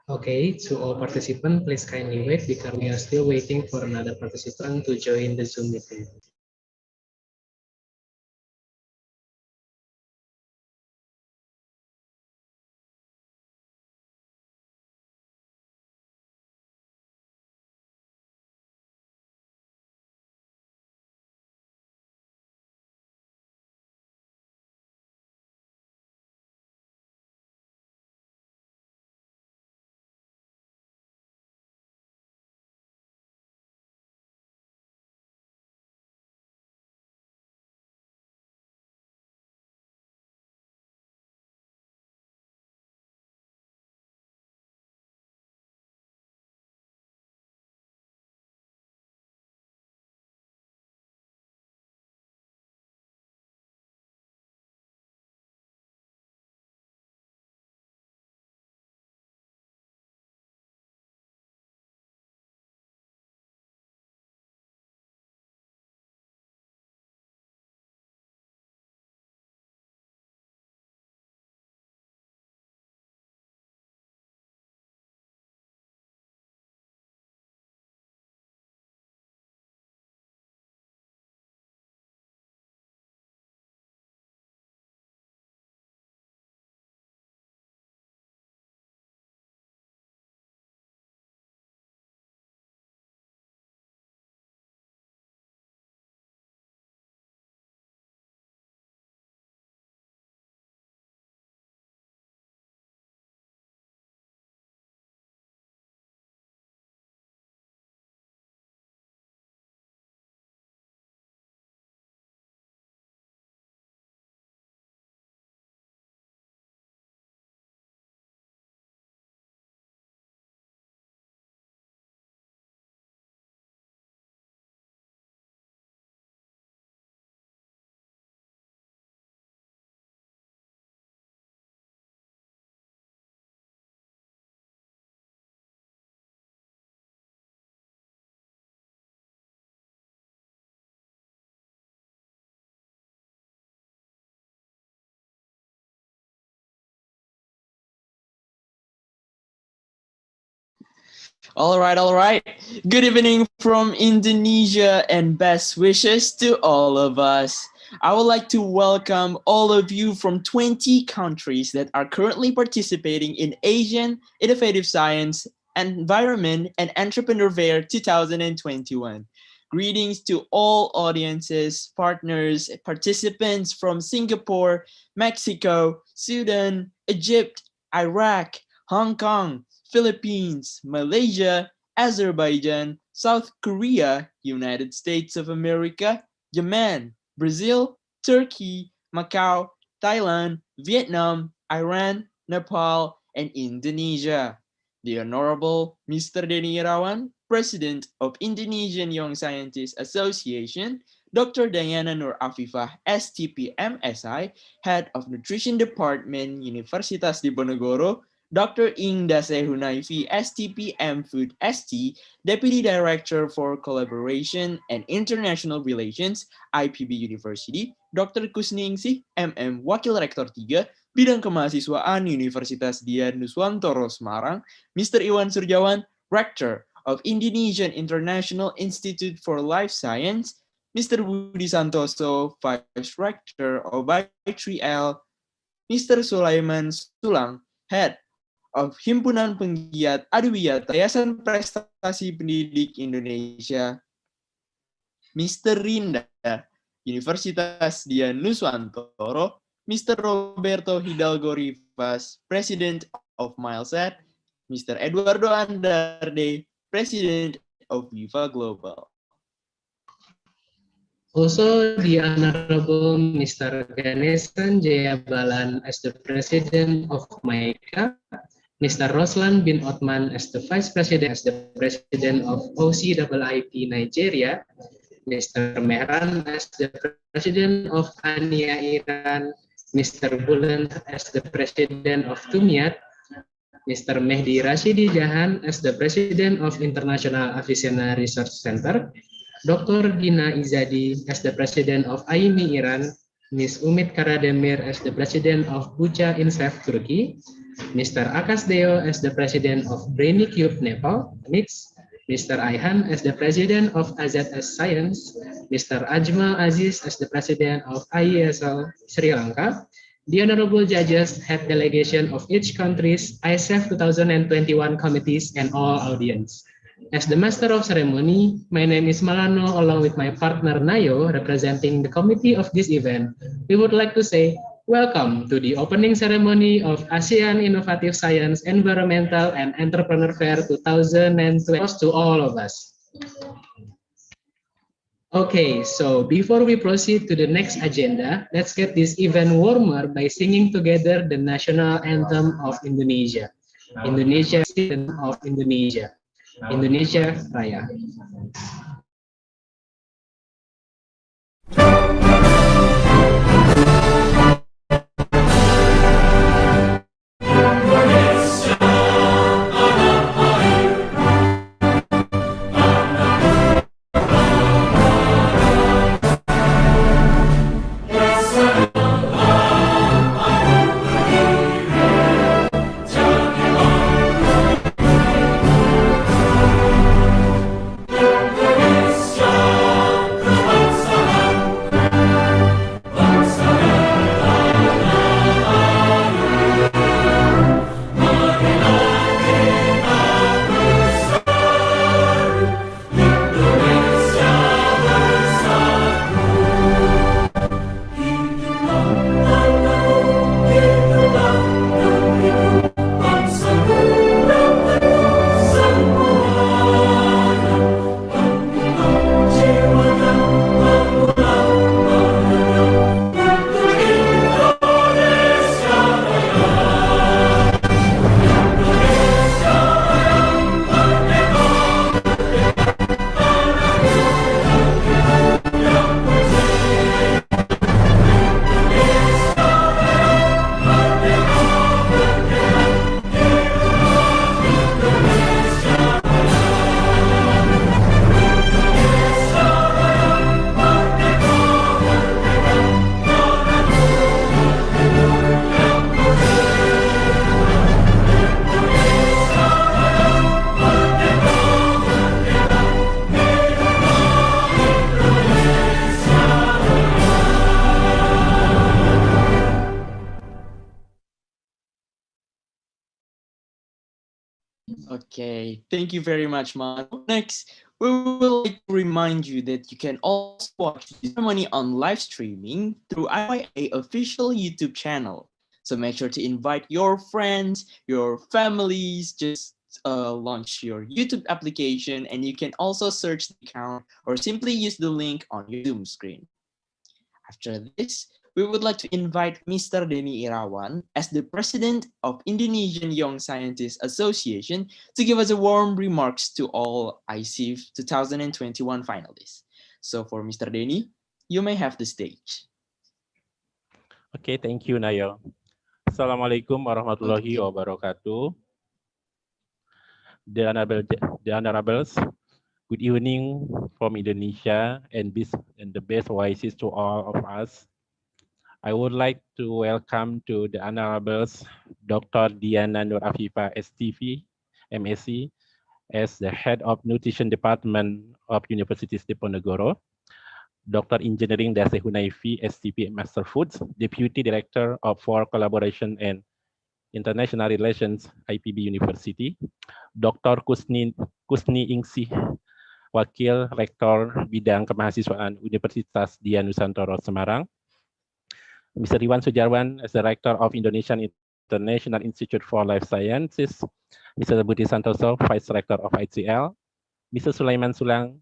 Okay, to all participants, please kindly wait because we are still waiting for another participant to join the Zoom meeting. All right. Good evening from Indonesia and best wishes to all of us. I would like to welcome all of you from 20 countries that are currently participating in Asian Innovative Science, Environment, and Entrepreneur Fair 2021. Greetings to all audiences, partners, participants from Singapore, Mexico, Sudan, Egypt, Iraq, Hong Kong, Philippines, Malaysia, Azerbaijan, South Korea, United States of America, Yemen, Brazil, Turkey, Macau, Thailand, Vietnam, Iran, Nepal, and Indonesia. The Honorable Mr. Denny Irawan, President of Indonesian Young Scientists Association, Dr. Diana Nur Afifah, STP MSI, Head of Nutrition Department, Universitas Diponegoro, Dr. Ing Dase Hunaifi, STPM Food ST, Deputy Director for Collaboration and International Relations, IPB University, Dr. Kusningsih, MM, Wakil Rektor 3, Bidang Kemahasiswaan Universitas Dian Nuswantoro Semarang, Mr. Iwan Surjawan, Rector of Indonesian International Institute for Life Science, Mr. Budi Santoso, Vice Rector of I3L, Mr. Sulaiman Sulang, Head of Himpunan Penggiat Adiwiyata Yayasan Prestasi Pendidik Indonesia, Mr. Rinda, Universitas Dian Nuswantoro, Mr. Roberto Hidalgo Rivas, President of Milesat, Mr. Eduardo Andarde, President of Viva Global. Also, the Honorable Mr. Ganesan Jayabalan as the President of MAICA, Mr. Roslan bin Othman as the President of OCIIP Nigeria, Mr. Mehran as the President of ANIA Iran, Mr. Bulan as the President of TUMIAT, Mr. Mehdi Rashidi Jahan as the President of International Avicenna Research Center, Dr. Dina Izadi as the President of AIMI Iran, Ms. Umit Karademir as the President of Bucha Insaf Turkey, Mr. Akash Deo as the President of Brainy Cube Nepal. Next, Mr. Aihan as the President of AZS Science, Mr. Ajmal Aziz as the President of IESL Sri Lanka. The honorable judges, head delegation of each country's Aiseef 2021 committees and all audience. As the master of ceremony, my name is Malano along with my partner Nayo representing the committee of this event. We would like to say welcome to the opening ceremony of ASEAN Innovative Science, Environmental and Entrepreneur Fair 2020 to all of us. Okay, so before we proceed to the next agenda, let's get this event warmer by singing together the national anthem of Indonesia. Indonesia, of Indonesia. Indonesia Raya. Okay, thank you very much, Mano. Next, we will like to remind you that you can also watch the ceremony on live streaming through IYA official YouTube channel. So make sure to invite your friends, your families, just launch your YouTube application, and you can also search the account or simply use the link on your Zoom screen. After this, we would like to invite Mr. Denny Irawan as the President of Indonesian Young Scientists Association to give us a warm remarks to all Aiseef 2021 finalists. So for Mr. Denny, you may have the stage. Okay, thank you, Nayo. Assalamualaikum warahmatullahi wabarakatuh. The honorables, good evening from Indonesia and the best wishes to all of us. I would like to welcome to the honorables Dr. Diana Nur Afifa, STV, MSc, as the head of Nutrition Department of University Diponegoro. Dr. Engineering Dase Hunaifi, STP Master Foods, Deputy Director for Collaboration and International Relations, IPB University. Dr. Kusni Ingsi, Wakil Rektor Bidang Kemahasiswaan Universitas Dian Nusantara Semarang. Mr. Iwan Sujarwan as Director of Indonesian International Institute for Life Sciences. Mr. Budi Santoso, Vice Rector of ICL. Mr. Sulaiman Sulang,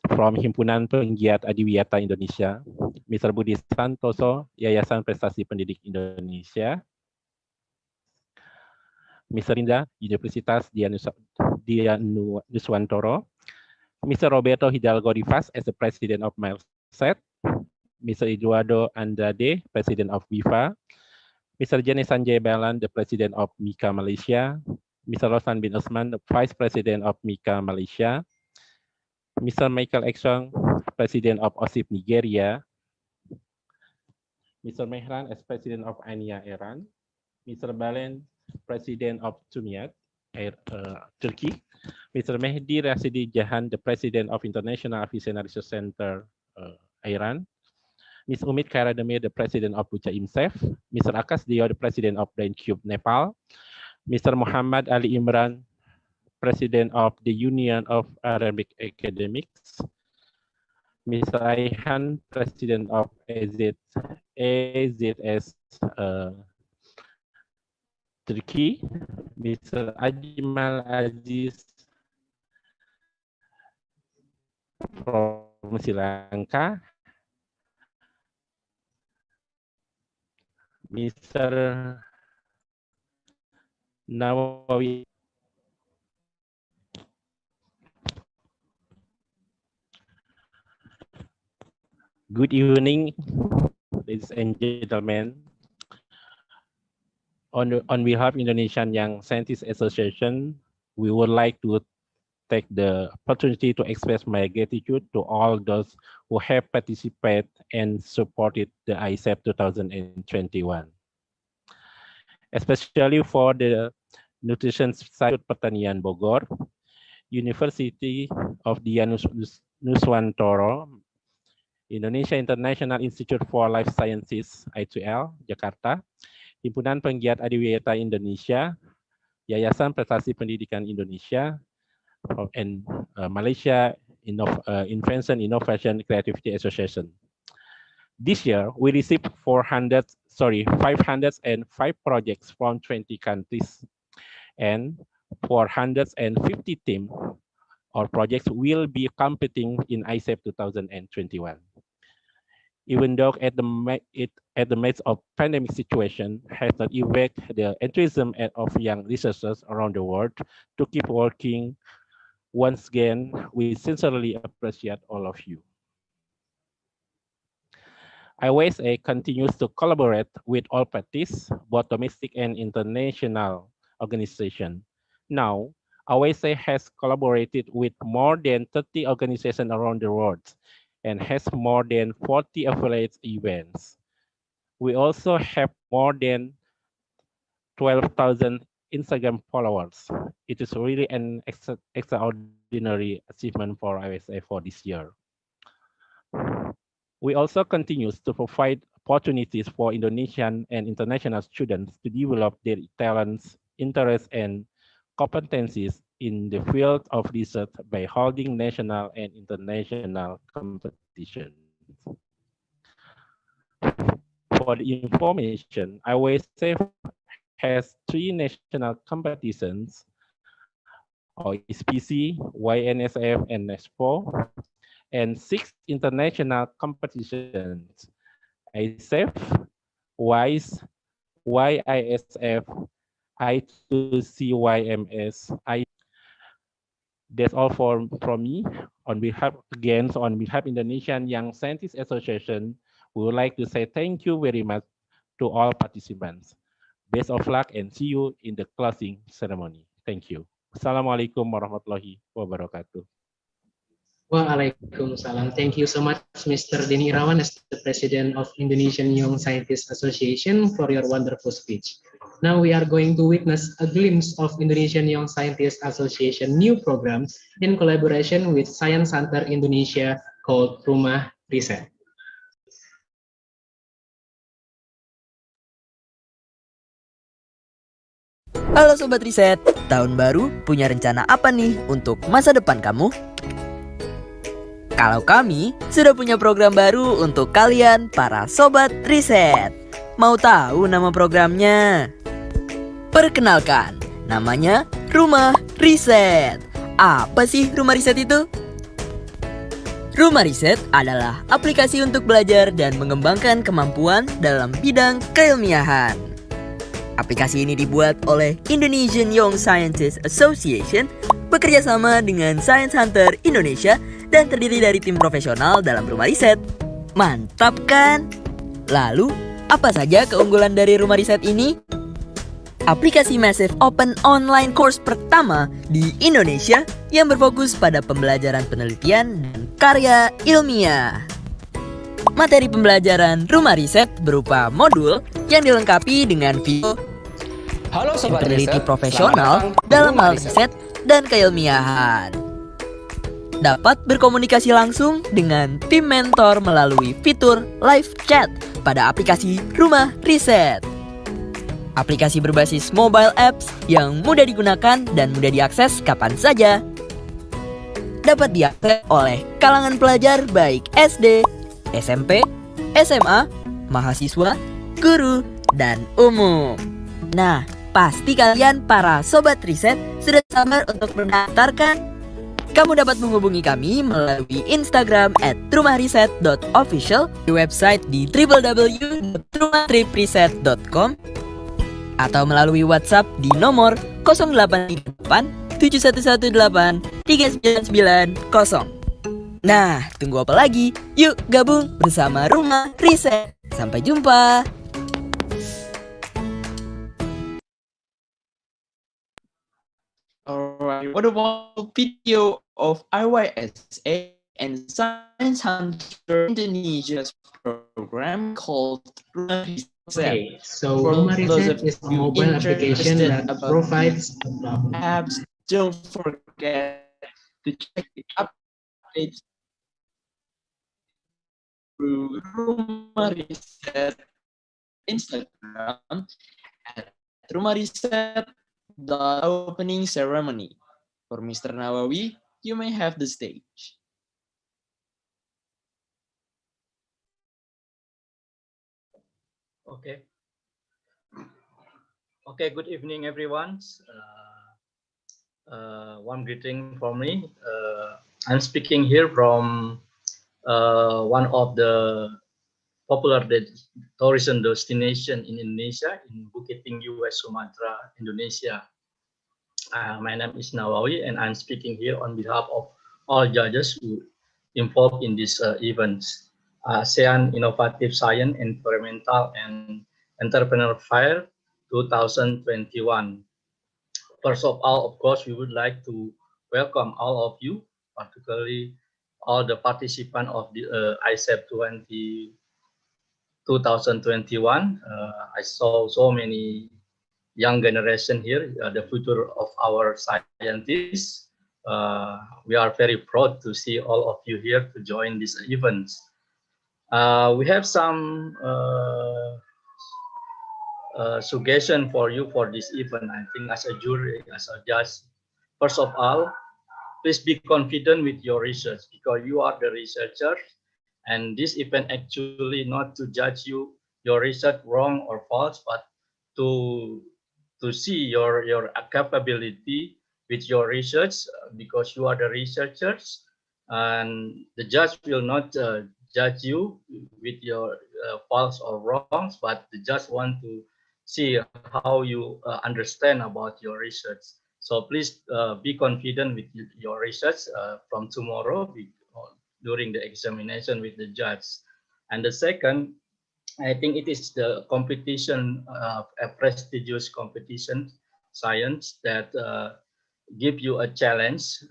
from Himpunan Penggiat Adiwiyata Indonesia. Mr. Budi Santoso, Yayasan Prestasi Pendidik Indonesia. Mr. Rinda, Universitas Dian Nuswantoro. Mr. Roberto Hidalgo Rivas as the President of Milset. Mr. Eduardo Andrade, President of WIFA. Mr. Jenny Sanjay Balan, the President of MIKA Malaysia. Mr. Roslan bin Usman, the Vice President of MIKA Malaysia. Mr. Michael Exong, President of OSIP Nigeria. Mr. Mehran as President of ANIA Iran. Mr. Balen, President of TÜMİAK, Turkey. Mr. Mehdi Rasidi Jahan, the President of International Visionary Research Center, Iran. Ms. Umid Kairademir, the President of Bucha Aiseef. Mr. Akas Dio, the President of Brain Cube, Nepal. Mr. Muhammad Ali Imran, President of the Union of Arabic Academics. Mr. Aihan, President of AZS Turkey. Mr. Ajmal Aziz from Sri Lanka. Mr. Nawawi. Good evening, ladies and gentlemen. On behalf of Indonesian Young Scientists Association, we would like to take the opportunity to express my gratitude to all those who have participated and supported the Aiseef 2021. Especially for the Nutrition Institute Pertanian Bogor, University of Dian Nuswantoro, Indonesia International Institute for Life Sciences, I2L, Jakarta, Himpunan Penggiat Adiwiyata Indonesia, Yayasan Prestasi Pendidikan Indonesia, and Malaysia Invention Innovation Creativity Association. This year, we received 505 projects from 20 countries, and 450 teams or projects will be competing in Aiseef 2021. Even though at the midst of pandemic situation has not evaded the enthusiasm of young researchers around the world to keep working. Once again, we sincerely appreciate all of you. IYSA continues to collaborate with all parties, both domestic and international organizations. Now, IYSA has collaborated with more than 30 organizations around the world and has more than 40 affiliate events. We also have more than 12,000 Instagram followers. It is really an extraordinary achievement for ISA for this year. We also continue to provide opportunities for Indonesian and international students to develop their talents, interests, and competencies in the field of research by holding national and international competitions. For the information, IYSA has 3 national competitions, OSPC, YNSF, and NESPO, and 6 international competitions, Aiseef, WISE, YISF, I2CYMS. That's all from me. On behalf Indonesian Young Scientists Association, we would like to say thank you very much to all participants. Best of luck and see you in the closing ceremony. Thank you. Assalamualaikum warahmatullahi wabarakatuh. Waalaikumsalam. Thank you so much, Mr. Denny Irawan, as the President of Indonesian Young Scientists Association, for your wonderful speech. Now we are going to witness a glimpse of Indonesian Young Scientists Association new program in collaboration with Science Center Indonesia called Rumah Riset. Halo Sobat Riset, tahun baru punya rencana apa nih untuk masa depan kamu? Kalau kami sudah punya program baru untuk kalian para Sobat Riset. Mau tahu nama programnya? Perkenalkan, namanya Rumah Riset. Apa sih Rumah Riset itu? Rumah Riset adalah aplikasi untuk belajar dan mengembangkan kemampuan dalam bidang keilmiahan. Aplikasi ini dibuat oleh Indonesian Young Scientists Association bekerja sama dengan Science Hunter Indonesia dan terdiri dari tim profesional dalam Rumah Riset. Mantap kan? Lalu, apa saja keunggulan dari Rumah Riset ini? Aplikasi Massive Open Online Course pertama di Indonesia yang berfokus pada pembelajaran penelitian dan karya ilmiah. Materi pembelajaran Rumah Riset berupa modul yang dilengkapi dengan video, Halo yang Sobat peneliti Riset, profesional selamat datang di dalam Rumah hal riset dan keilmiahan. Dapat berkomunikasi langsung dengan tim mentor melalui fitur live chat pada aplikasi Rumah Riset. Aplikasi berbasis mobile apps yang mudah digunakan dan mudah diakses kapan saja. Dapat diakses oleh kalangan pelajar baik SD, SMP, SMA, mahasiswa, guru, dan umum. Nah, pasti kalian para sobat riset sudah sabar untuk mendaftarkan. Kamu dapat menghubungi kami melalui Instagram @rumahriset.official, di website di www.rumahtripriset.com, atau melalui WhatsApp di nomor 0838 7118 3990. Nah, tunggu apa lagi? Yuk gabung bersama Rumah Riset. Sampai jumpa. Alright, what a wonderful video of IYSA and Science Hunter Indonesia's program called Rumah Riset. Okay, so For Rumah those Riset of is a you mobile application interested that about provides apps, don't forget to check the updates through Rumah Riset Instagram at Rumah Riset opening ceremony. For Mr. Nawawi, you may have the stage. Okay. Okay, good evening, everyone. One greeting from me. I'm speaking here from one of the popular tourism destination in Indonesia, in Bukit Tinggi, West Sumatra, Indonesia. My name is Nawawi, and I'm speaking here on behalf of all judges who involved in this events. ASEAN Innovative Science, Environmental, and Entrepreneur Fair 2021. First of all, of course, we would like to welcome all of you, particularly all the participants of the Aiseef 2021. I saw so many young generation here, the future of our scientists. We are very proud to see all of you here to join this event. We have some suggestion for you for this event. I think as a jury, as a judge, first of all, please be confident with your research because you are the researcher, and this event actually not to judge your research wrong or false, but to see your capability with your research because you are the researchers, and the judge will not judge you with your false or wrongs, but the judge want to see how you understand about your research. So please be confident with your research from tomorrow during the examination with the judge. And the second, I think it is the competition, a prestigious competition, science that give you a challenge,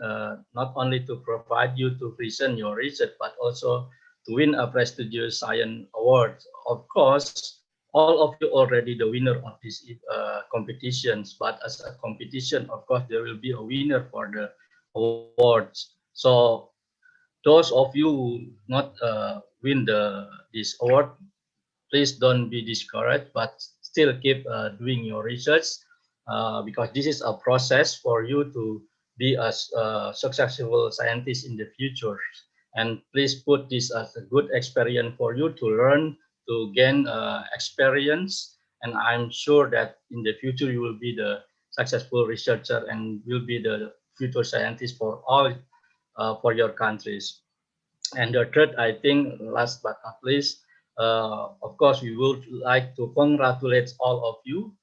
not only to provide you to present your research, but also to win a prestigious science award. Of course, all of you already the winner of these competitions, but as a competition, of course, there will be a winner for the awards. So those of you who not win this award, please don't be discouraged, but still keep doing your research because this is a process for you to be a successful scientist in the future. And please put this as a good experience for you to learn, to gain experience. And I'm sure that in the future you will be the successful researcher and will be the future scientist for all for your countries. And the third, I think, last but not least, of course, we would like to congratulate all of you.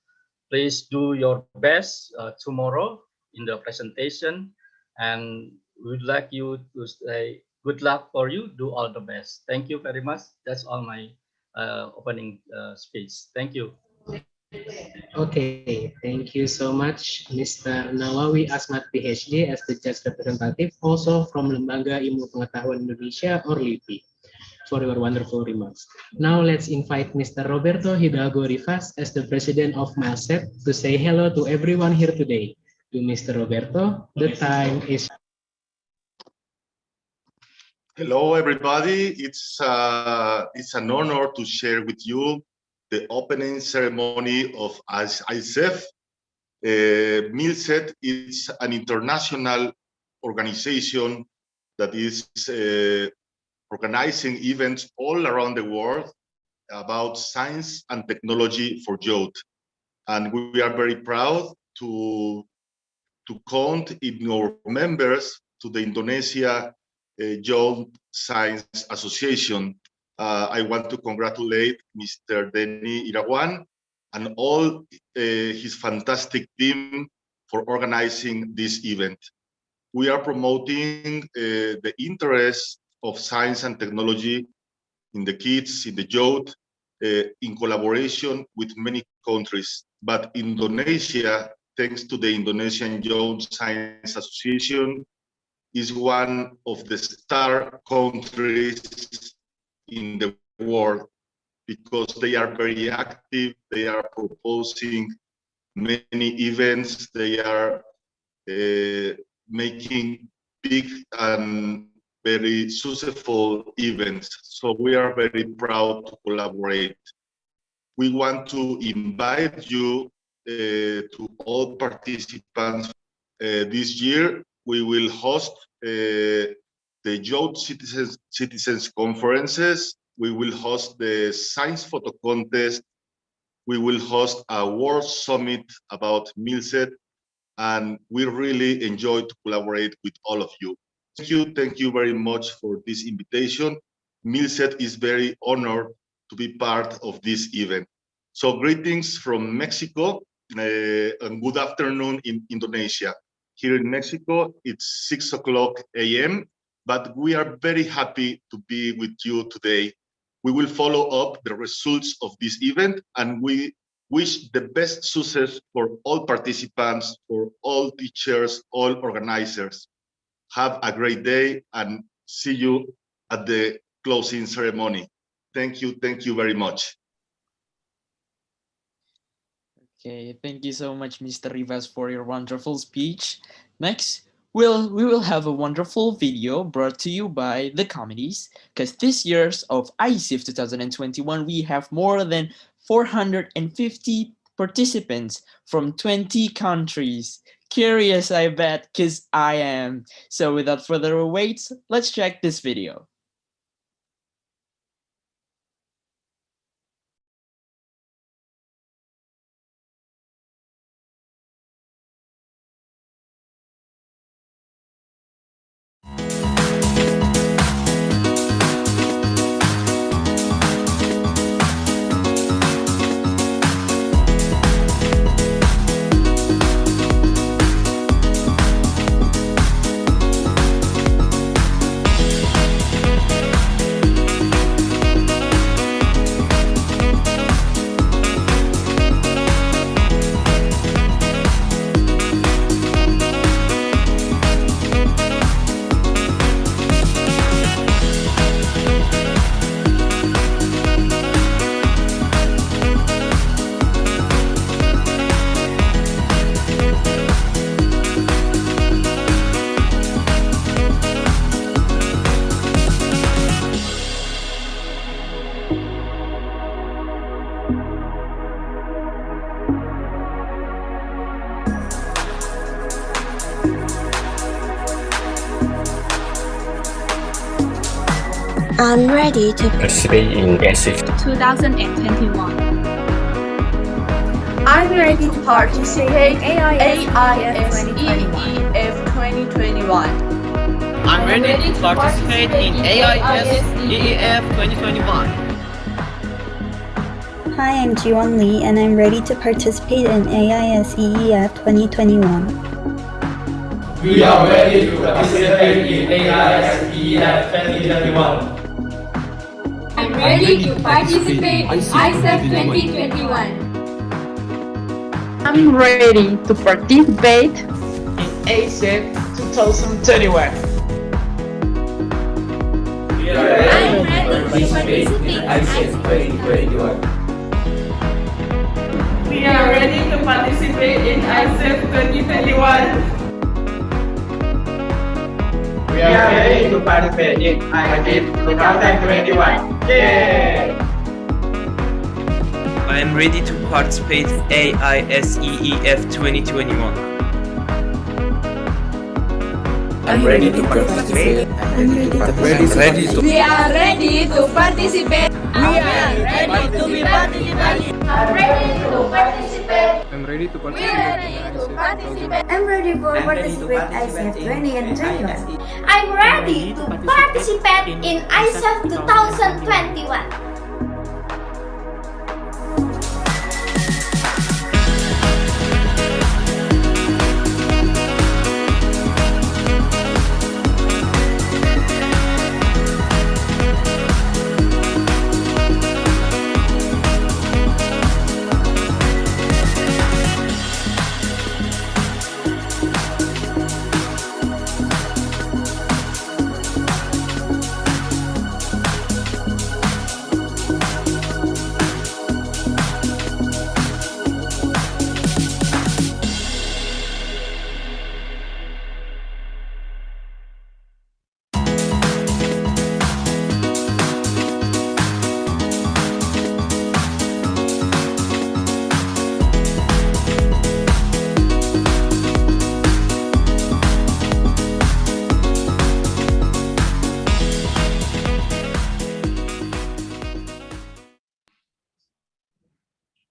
Please do your best tomorrow in the presentation, and we would like you to say good luck for you. Do all the best. Thank you very much. That's all my opening speech. Thank you. Okay, thank you so much, Mr. Nawawi Asmat PhD as the judge representative, also from Lembaga Ilmu Pengetahuan Indonesia or LIPI. for your wonderful remarks. Now let's invite Mr. Roberto Hidalgo Rivas as the president of Milset to say hello to everyone here today. To Mr. Roberto, the time is. Hello, everybody. It's an honor to share with you the opening ceremony of Aiseef. Milset is an international organization that is organizing events all around the world about science and technology for youth. And we are very proud to count in our members to the Indonesia Youth Science Association. I want to congratulate Mr. Denny Irawan and all his fantastic team for organizing this event. We are promoting the interest of science and technology in the kids, in the youth, in collaboration with many countries. But Indonesia, thanks to the Indonesian Youth Science Association, is one of the star countries in the world because they are very active, they are proposing many events, they are making big and very successful events. So we are very proud to collaborate. We want to invite you to all participants. This year, we will host the Youth Citizens Conferences. We will host the Science Photo Contest. We will host a World Summit about Milset, and we really enjoy to collaborate with all of you. Thank you very much for this invitation. Milset is very honored to be part of this event. So greetings from Mexico and good afternoon in Indonesia. Here in Mexico, it's 6 o'clock a.m., but we are very happy to be with you today. We will follow up the results of this event, and we wish the best success for all participants, for all teachers, all organizers. Have a great day and see you at the closing ceremony. Thank you very much. Okay, thank you so much, Mr. Rivas, for your wonderful speech. Next, we will have a wonderful video brought to you by the committees, because this year's of Aiseef 2021, we have more than 450 participants from 20 countries. Curious, I bet, because I am. So without further wait, let's check this video. I'm ready to participate in Aiseef 2021. I'm ready to participate in AISEF 2021. I'm ready to participate in AISEF 2021. Hi, I'm Jiwon Lee, and I'm ready to participate in AISEF 2021. We are ready to participate in AISEF 2021. I'm ready to participate in Aiseef 2021. I'm ready to participate in Aiseef 2021. I'm ready participate in Aiseef 2021. We are ready to participate in Aiseef 2021. We are ready to participate in Aiseef 2021. Yay! I am ready to participate in AISEEF 2021. I'm ready to participate. We are ready to participate. We are ready to be participating. I'm ready to participate. I'm ready to We are ready to participate. I'm ready for participate Aiseef 2021. I'm ready to participate in Aiseef 2021.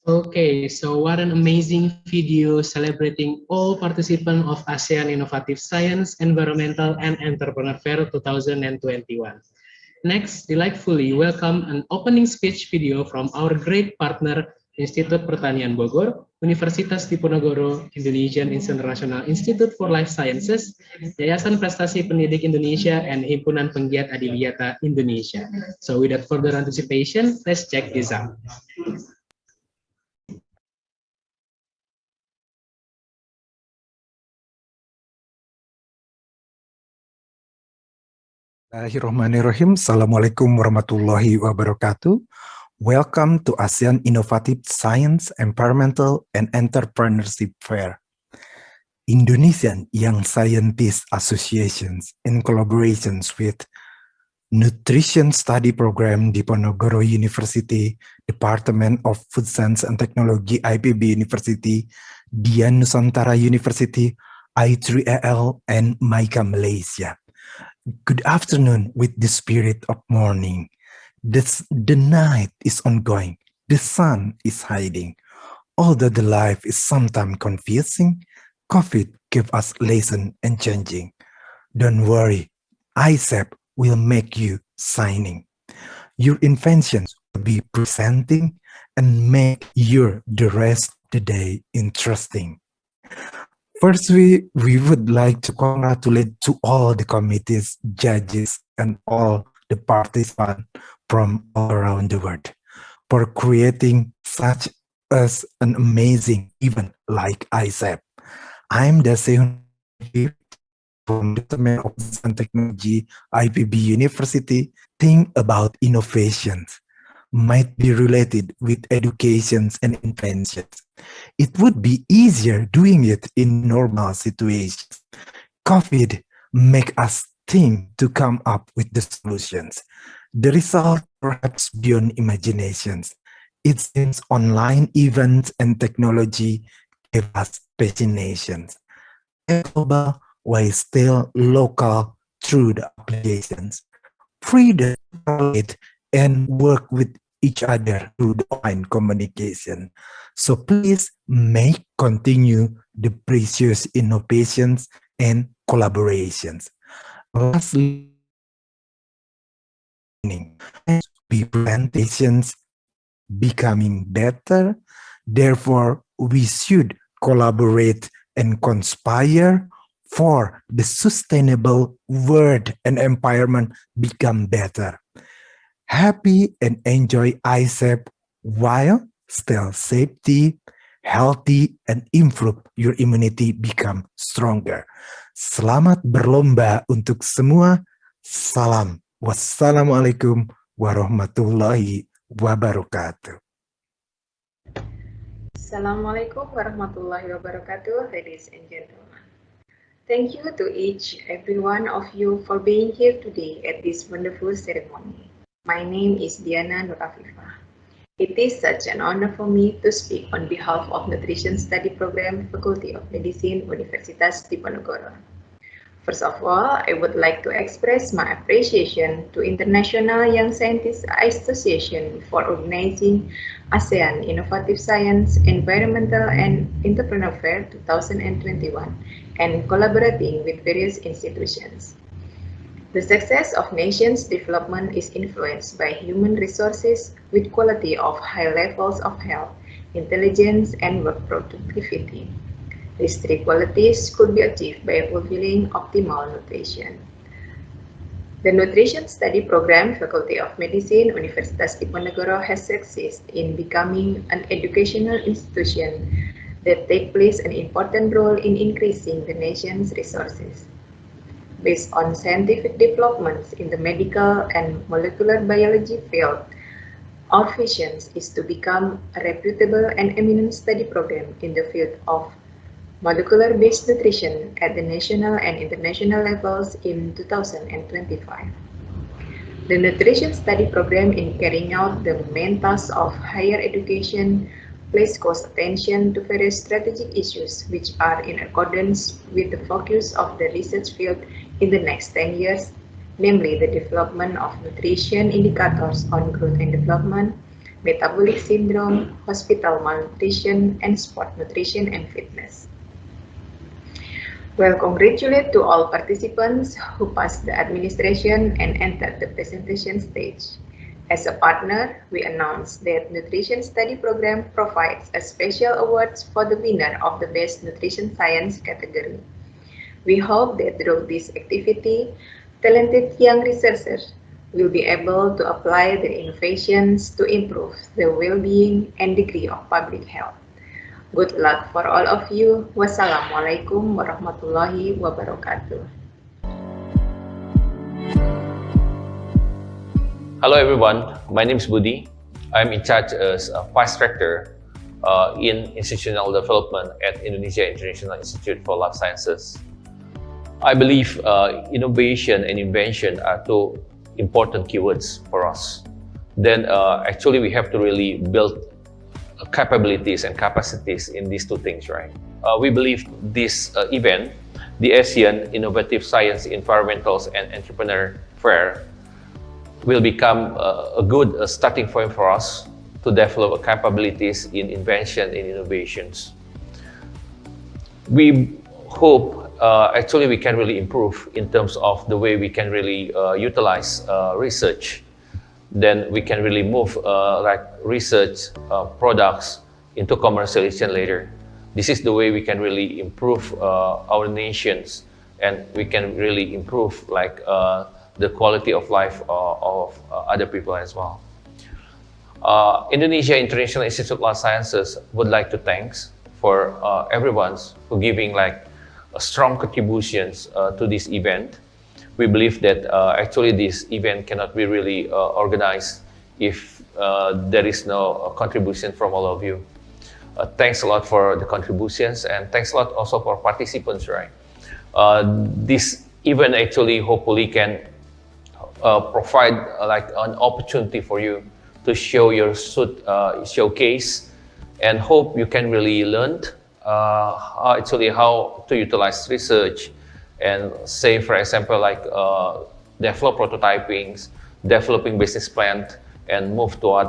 Okay, so what an amazing video celebrating all participants of ASEAN Innovative Science, Environmental, and Entrepreneur Fair 2021. Next, delightfully welcome an opening speech video from our great partner, Institut Pertanian Bogor, Universitas Diponegoro, Indonesian International Institute for Life Sciences, Yayasan Prestasi Pendidik Indonesia, and Himpunan Penggiat Adiwiyata Indonesia. So without further anticipation, let's check this out. Bismillahirrahmanirrahim. Assalamualaikum warahmatullahi wabarakatuh. Welcome to ASEAN Innovative Science, Environmental, and Entrepreneurship Fair. Indonesian Young Scientists Associations, in collaborations with Nutrition Study Program Diponegoro University, Department of Food Science and Technology IPB University, Dian Nusantara University, I3AL, and MICA Malaysia. Good afternoon with the spirit of morning. The night is ongoing. The sun is hiding. Although the life is sometimes confusing, COVID gave us lesson and changing. Don't worry, Aiseef will make you shining. Your inventions will be presenting and make the rest of the day interesting. First, we would like to congratulate to all the committees, judges, and all the participants from all around the world for creating such as an amazing event like Aiseef. I'm Daseun from the Department of Science and Technology, IPB University. Think about innovations might be related with educations and inventions. It would be easier doing it in normal situations. COVID make us think to come up with the solutions. The result perhaps beyond imaginations. It seems online events and technology give us fascinations. Global while still local through the applications. Freedom and work with each other through the online communication. So please continue the precious innovations and collaborations. Lastly, be presentations becoming better. Therefore, we should collaborate and conspire for the sustainable world and environment become better. Happy and enjoy Aiseef while still safety, healthy, and improve your immunity become stronger. Selamat berlomba untuk semua. Salam. Wassalamualaikum warahmatullahi wabarakatuh. Assalamualaikum warahmatullahi wabarakatuh, ladies and gentlemen. Thank you to each every one of you for being here today at this wonderful ceremony. My name is Diana Nur Afifah. It is such an honor for me to speak on behalf of Nutrition Study Program, Faculty of Medicine, Universitas Diponegoro. First of all, I would like to express my appreciation to International Young Scientists Association for organizing ASEAN Innovative Science, Environmental and Entrepreneur Fair 2021 and collaborating with various institutions. The success of nations' development is influenced by human resources with quality of high levels of health, intelligence, and work productivity. These three qualities could be achieved by fulfilling optimal nutrition. The Nutrition Study Program, Faculty of Medicine, Universitas Diponegoro has succeeded in becoming an educational institution that plays an important role in increasing the nation's resources. Based on scientific developments in the medical and molecular biology field, our vision is to become a reputable and eminent study program in the field of molecular-based nutrition at the national and international levels in 2025. The Nutrition Study Program, in carrying out the main tasks of higher education, places close attention to various strategic issues which are in accordance with the focus of the research field in the next 10 years, namely the development of nutrition indicators on growth and development, metabolic syndrome, hospital malnutrition, and sport nutrition and fitness. Well, congratulate to all participants who passed the administration and entered the presentation stage. As a partner, we announce that Nutrition Study Program provides a special awards for the winner of the Best Nutrition Science category. We hope that through this activity, talented young researchers will be able to apply their innovations to improve the well-being and degree of public health. Good luck for all of you. Wassalamualaikum warahmatullahi wabarakatuh. Hello everyone, my name is Budi. I'm in charge as a Vice Rector in Institutional Development at Indonesia International Institute for Life Sciences. I believe innovation and invention are two important keywords for us. Then actually we have to really build capabilities and capacities in these two things, right? We believe this event, the ASEAN Innovative Science, Environmentals and Entrepreneur Fair, will become a good starting point for us to develop capabilities in invention and innovations. We hope actually we can really improve in terms of the way we can really utilize research. Then we can really move like research products into commercialization later. This is the way we can really improve our nations, and we can really improve like the quality of life of other people as well. Indonesia International Institute of Life Sciences would like to thank for everyone for giving like strong contributions to this event. We believe that actually this event cannot be really organized if there is no contribution from all of you. Thanks a lot for the contributions, and thanks a lot also for participants, right? This event actually hopefully can provide like an opportunity for you to show your showcase, and hope you can really learn actually how to utilize research and say, for example, like develop prototypings, developing business plan, and move toward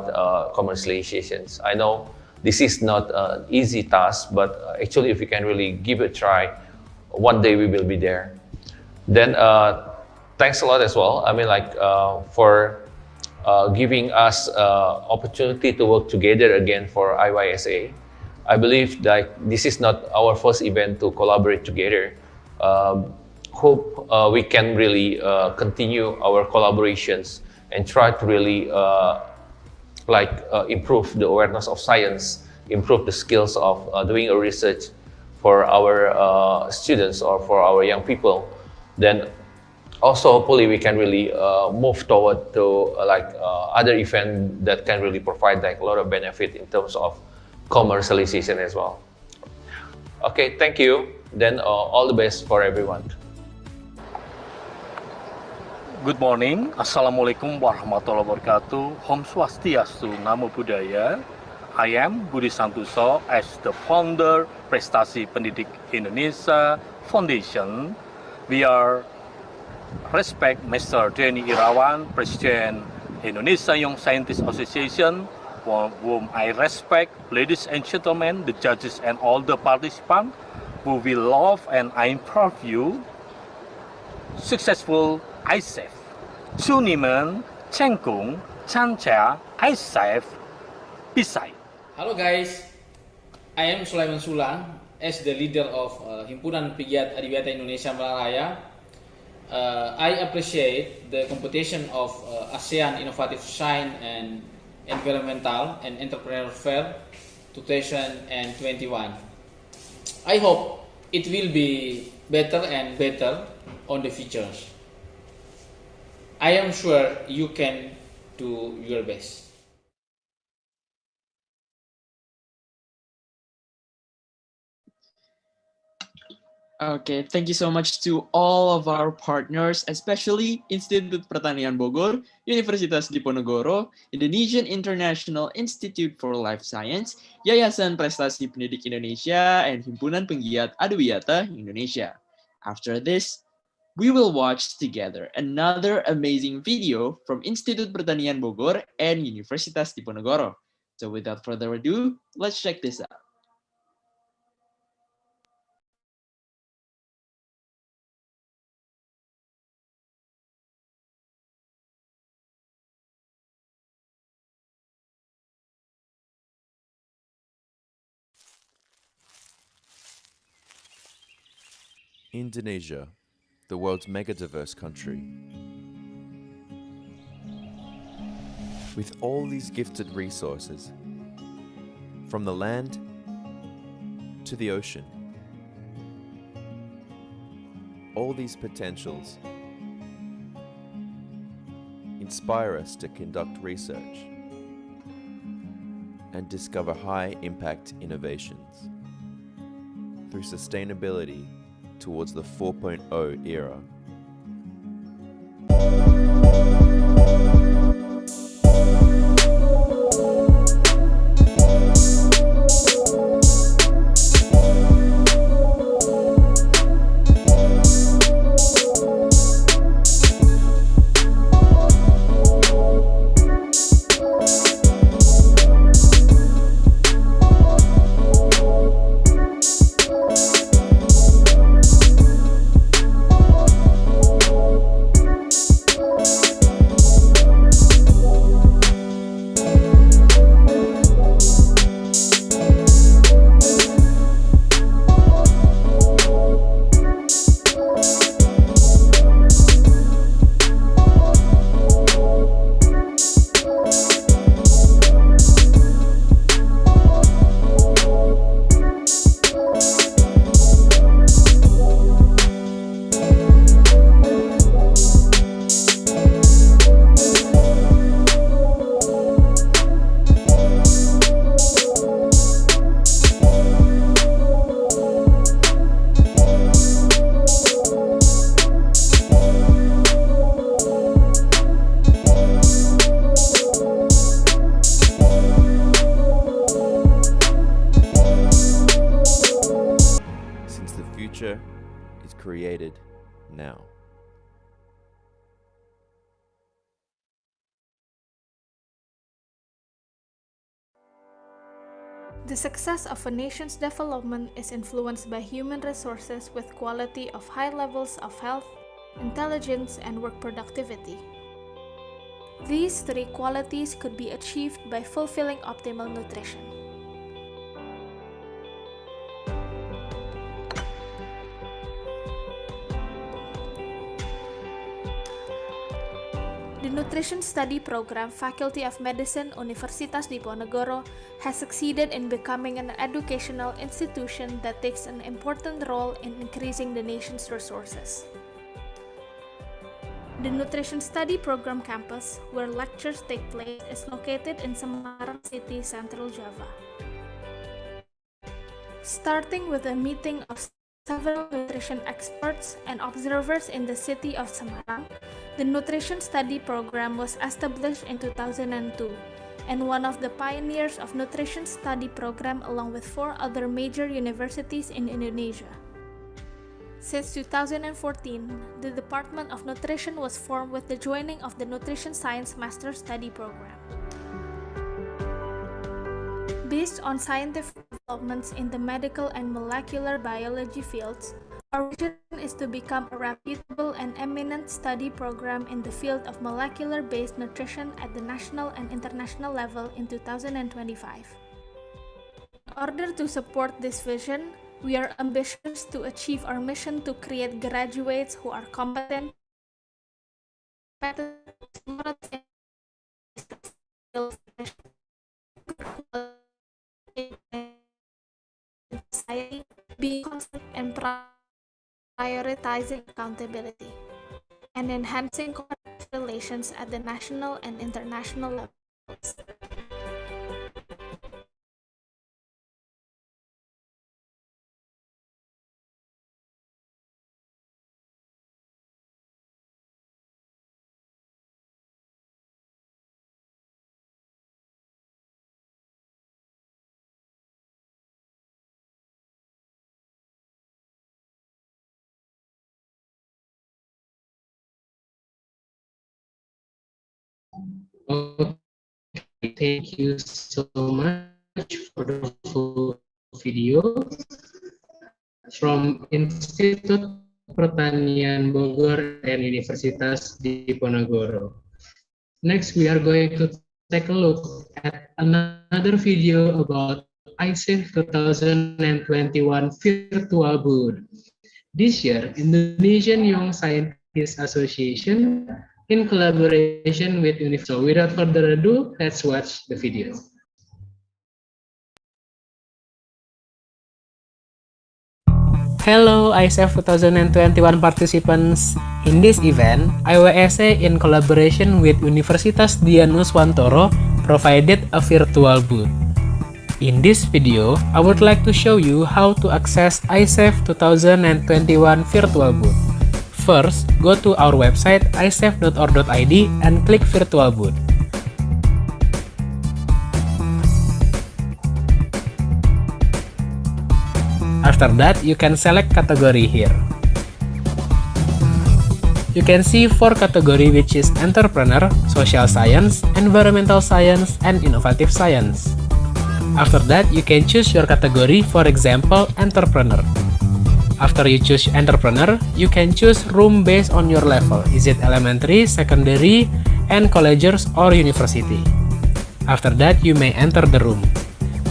commercializations. I know this is not an easy task, but actually if we can really give it a try, one day we will be there. Then thanks a lot as well. I mean, like for giving us opportunity to work together again for IYSA. I believe that this is not our first event to collaborate together. Hope we can really continue our collaborations and try to really improve the awareness of science, improve the skills of doing a research for our students or for our young people. Then Also, hopefully, we can really move toward to other event that can really provide like a lot of benefit in terms of commercialization as well. Okay, thank you. Then all the best for everyone. Good morning, Assalamualaikum warahmatullahi wabarakatuh. Om Swastiastu, Namo Buddhaya. I am Budi Santoso as the founder Prestasi Pendidik Indonesia Foundation. We are respect Mr. Denny Irawan, President Indonesia Young Scientist Association, whom I respect, ladies and gentlemen, the judges and all the participants who will love and I improve you. Successful Aiseef, Sunimen, Cengkung, Chancha, Aiseef, Pisai. Hello guys, I am Sulaiman Sulang as the leader of Himpunan Pegiat Adiwiyata Indonesia Malalaya. I appreciate the competition of ASEAN Innovative Science and Environmental and Entrepreneurial Fair 2021. I hope it will be better and better on the futures. I am sure you can do your best. Okay, thank you so much to all of our partners, especially Institut Pertanian Bogor, Universitas Diponegoro, Indonesian International Institute for Life Science, Yayasan Prestasi Pendidik Indonesia, and Himpunan Penggiat Adiwiyata Indonesia. After this, we will watch together another amazing video from Institut Pertanian Bogor and Universitas Diponegoro. So without further ado, let's check this out. Indonesia, the world's mega-diverse country. With all these gifted resources, from the land to the ocean, all these potentials inspire us to conduct research and discover high-impact innovations through sustainability towards the 4.0 era. Is created now. The success of a nation's development is influenced by human resources with quality of high levels of health, intelligence, and work productivity. These three qualities could be achieved by fulfilling optimal nutrition. The Nutrition Study Program, Faculty of Medicine, Universitas Diponegoro, has succeeded in becoming an educational institution that takes an important role in increasing the nation's resources. The Nutrition Study Program campus, where lectures take place, is located in Semarang City, Central Java. Starting with a meeting of several nutrition experts and observers in the city of Semarang, the Nutrition Study Program was established in 2002, and one of the pioneers of Nutrition Study Program along with 4 other major universities in Indonesia. Since 2014, the Department of Nutrition was formed with the joining of the Nutrition Science Master Study Program. Based on scientific developments in the medical and molecular biology fields, our vision is to become a reputable and eminent study program in the field of molecular-based nutrition at the national and international level in 2025. In order to support this vision, we are ambitious to achieve our mission to create graduates who are competent, being constant and prioritizing accountability, and enhancing relations at the national and international levels. Okay, thank you so much for the full video from Institut Pertanian Bogor and Universitas Diponegoro. Next, we are going to take a look at another video about Aiseef 2021 virtual booth. This year, Indonesian Young Scientists Association in collaboration with UNIF. So without further ado, let's watch the video. Hello Aiseef 2021 participants. In this event, IWSA in collaboration with Universitas Dianuswantoro provided a virtual booth. In this video, I would like to show you how to access Aiseef 2021 virtual booth. First, go to our website aiseef.org.id and click virtual booth. After that, you can select category here. You can see 4 categories, which is entrepreneur, social science, environmental science, and innovative science. After that, you can choose your category, for example, entrepreneur. After you choose entrepreneur, you can choose room based on your level. Is it elementary, secondary, and colleges or university? After that, you may enter the room.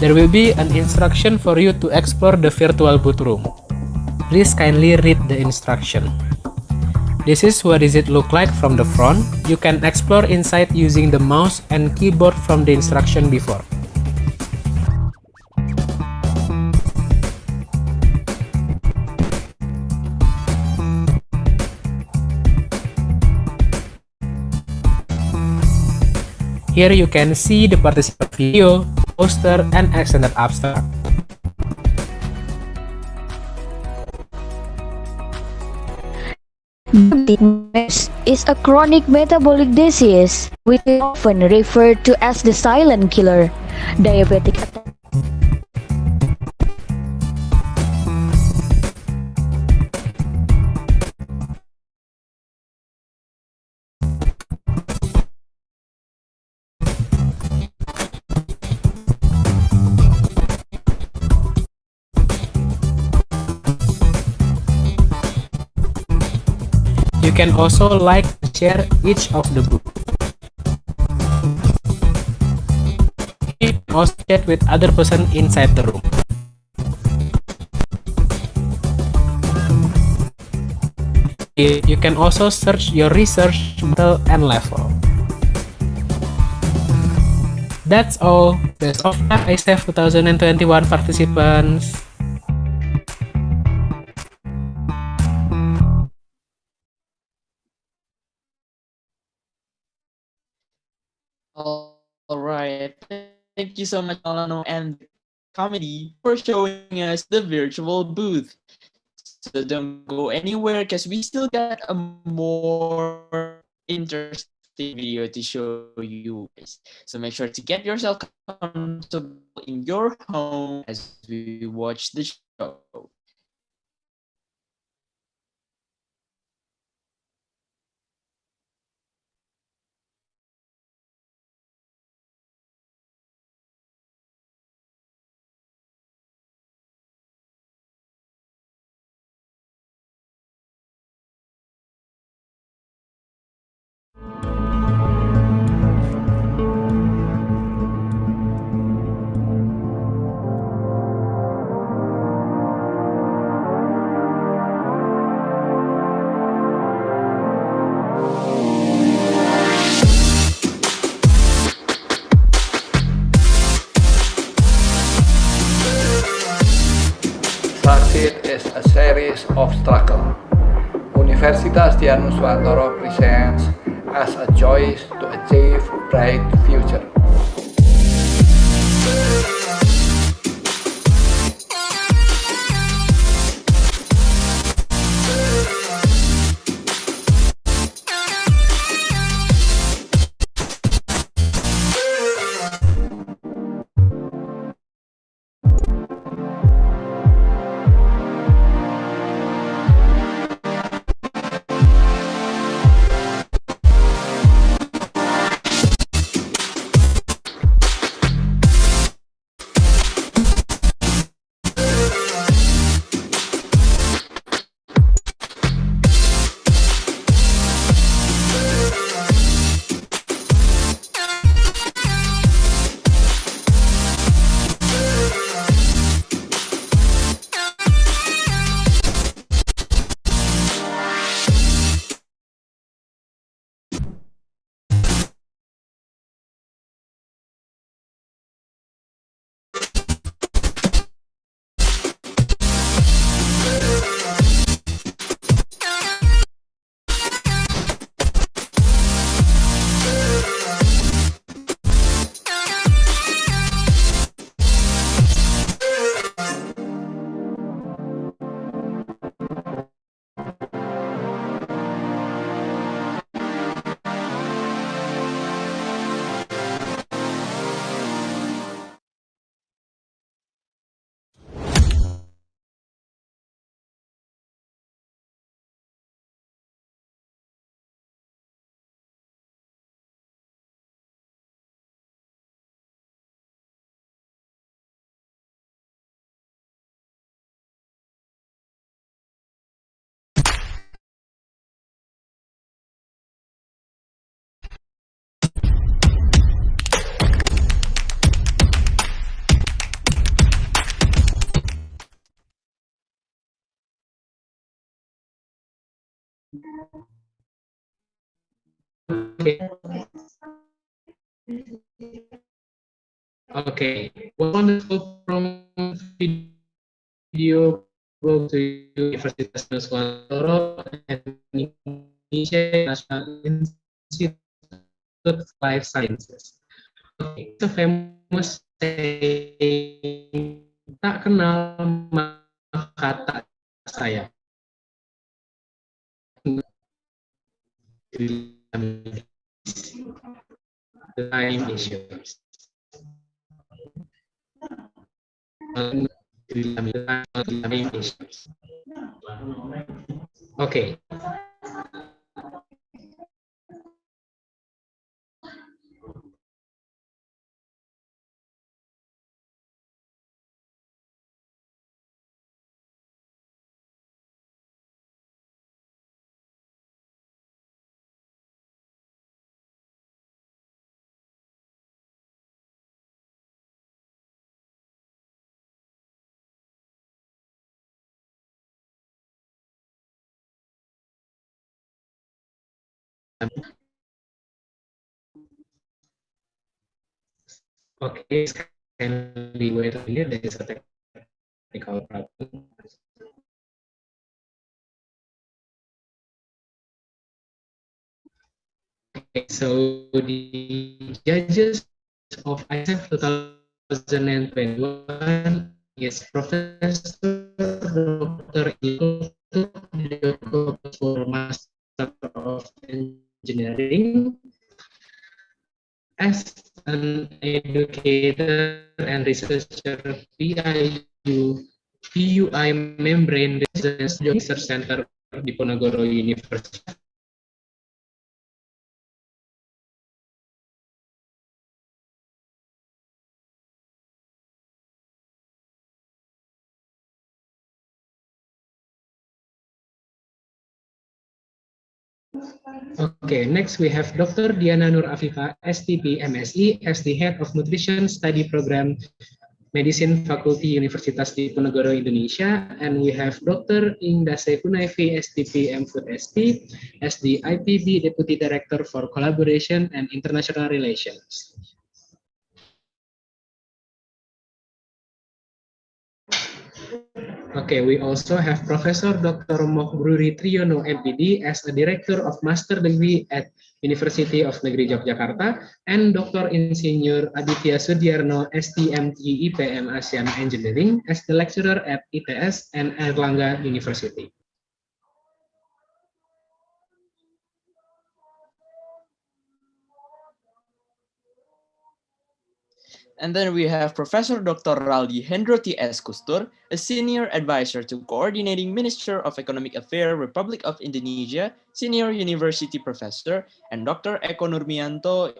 There will be an instruction for you to explore the virtual booth room. Please kindly read the instruction. This is what does it look like from the front. You can explore inside using the mouse and keyboard from the instruction before. Here you can see the participant video, poster, and extended abstract. Diabetes is a chronic metabolic disease, which is often referred to as the silent killer. Diabetic attack. You can also like and share each of the book. You can also chat with other person inside the room. You can also search your research model and level. That's all. Best of luck, Aiseef 2021 participants. right. Thank you so much, Alano and the comedy, for showing us the virtual booth. So don't go anywhere because we still got a more interesting video to show you guys. So make sure to get yourself comfortable in your home as we watch the show. Succeed is a series of struggle. Universitas Dianuswantoro presents as a choice to achieve bright future. Okay, what wonderful from video go to Universitas Nuswantoro and Indonesia National Institute of Life Sciences. Okay, it's a famous saying, tak kenal maka tak sayang. The time is yours. Okay. Okay, can we wait a minute? There is a technical problem. Okay, so the judges of Aiseef 2021 is Professor Dr. Joko for Master of Engineering. As an educator and researcher, PUI Membrane Research Center di Ponorogo University. Okay, next we have Dr. Diana Nur Afifa, STP MSI, as the Head of Nutrition Study Program, Medicine Faculty Universitas Diponegoro, Indonesia, and we have Dr. Indase Hunaifi, STP M Food SP, as the IPB Deputy Director for Collaboration and International Relations. Okay, we also have Professor Dr. Mohbruri Triyono, MPD, as a Director of Master Degree at University of Negeri Yogyakarta, and Dr. Insinyur Aditya Sudiarno, STMT IPM Asian Engineering, as the Lecturer at ITS and Erlangga University. And then we have Professor Dr. Raldi Hendroti S. Kustur, a Senior Advisor to Coordinating Minister of Economic Affairs, Republic of Indonesia, Senior University Professor, and Dr. Eko Nurmianto,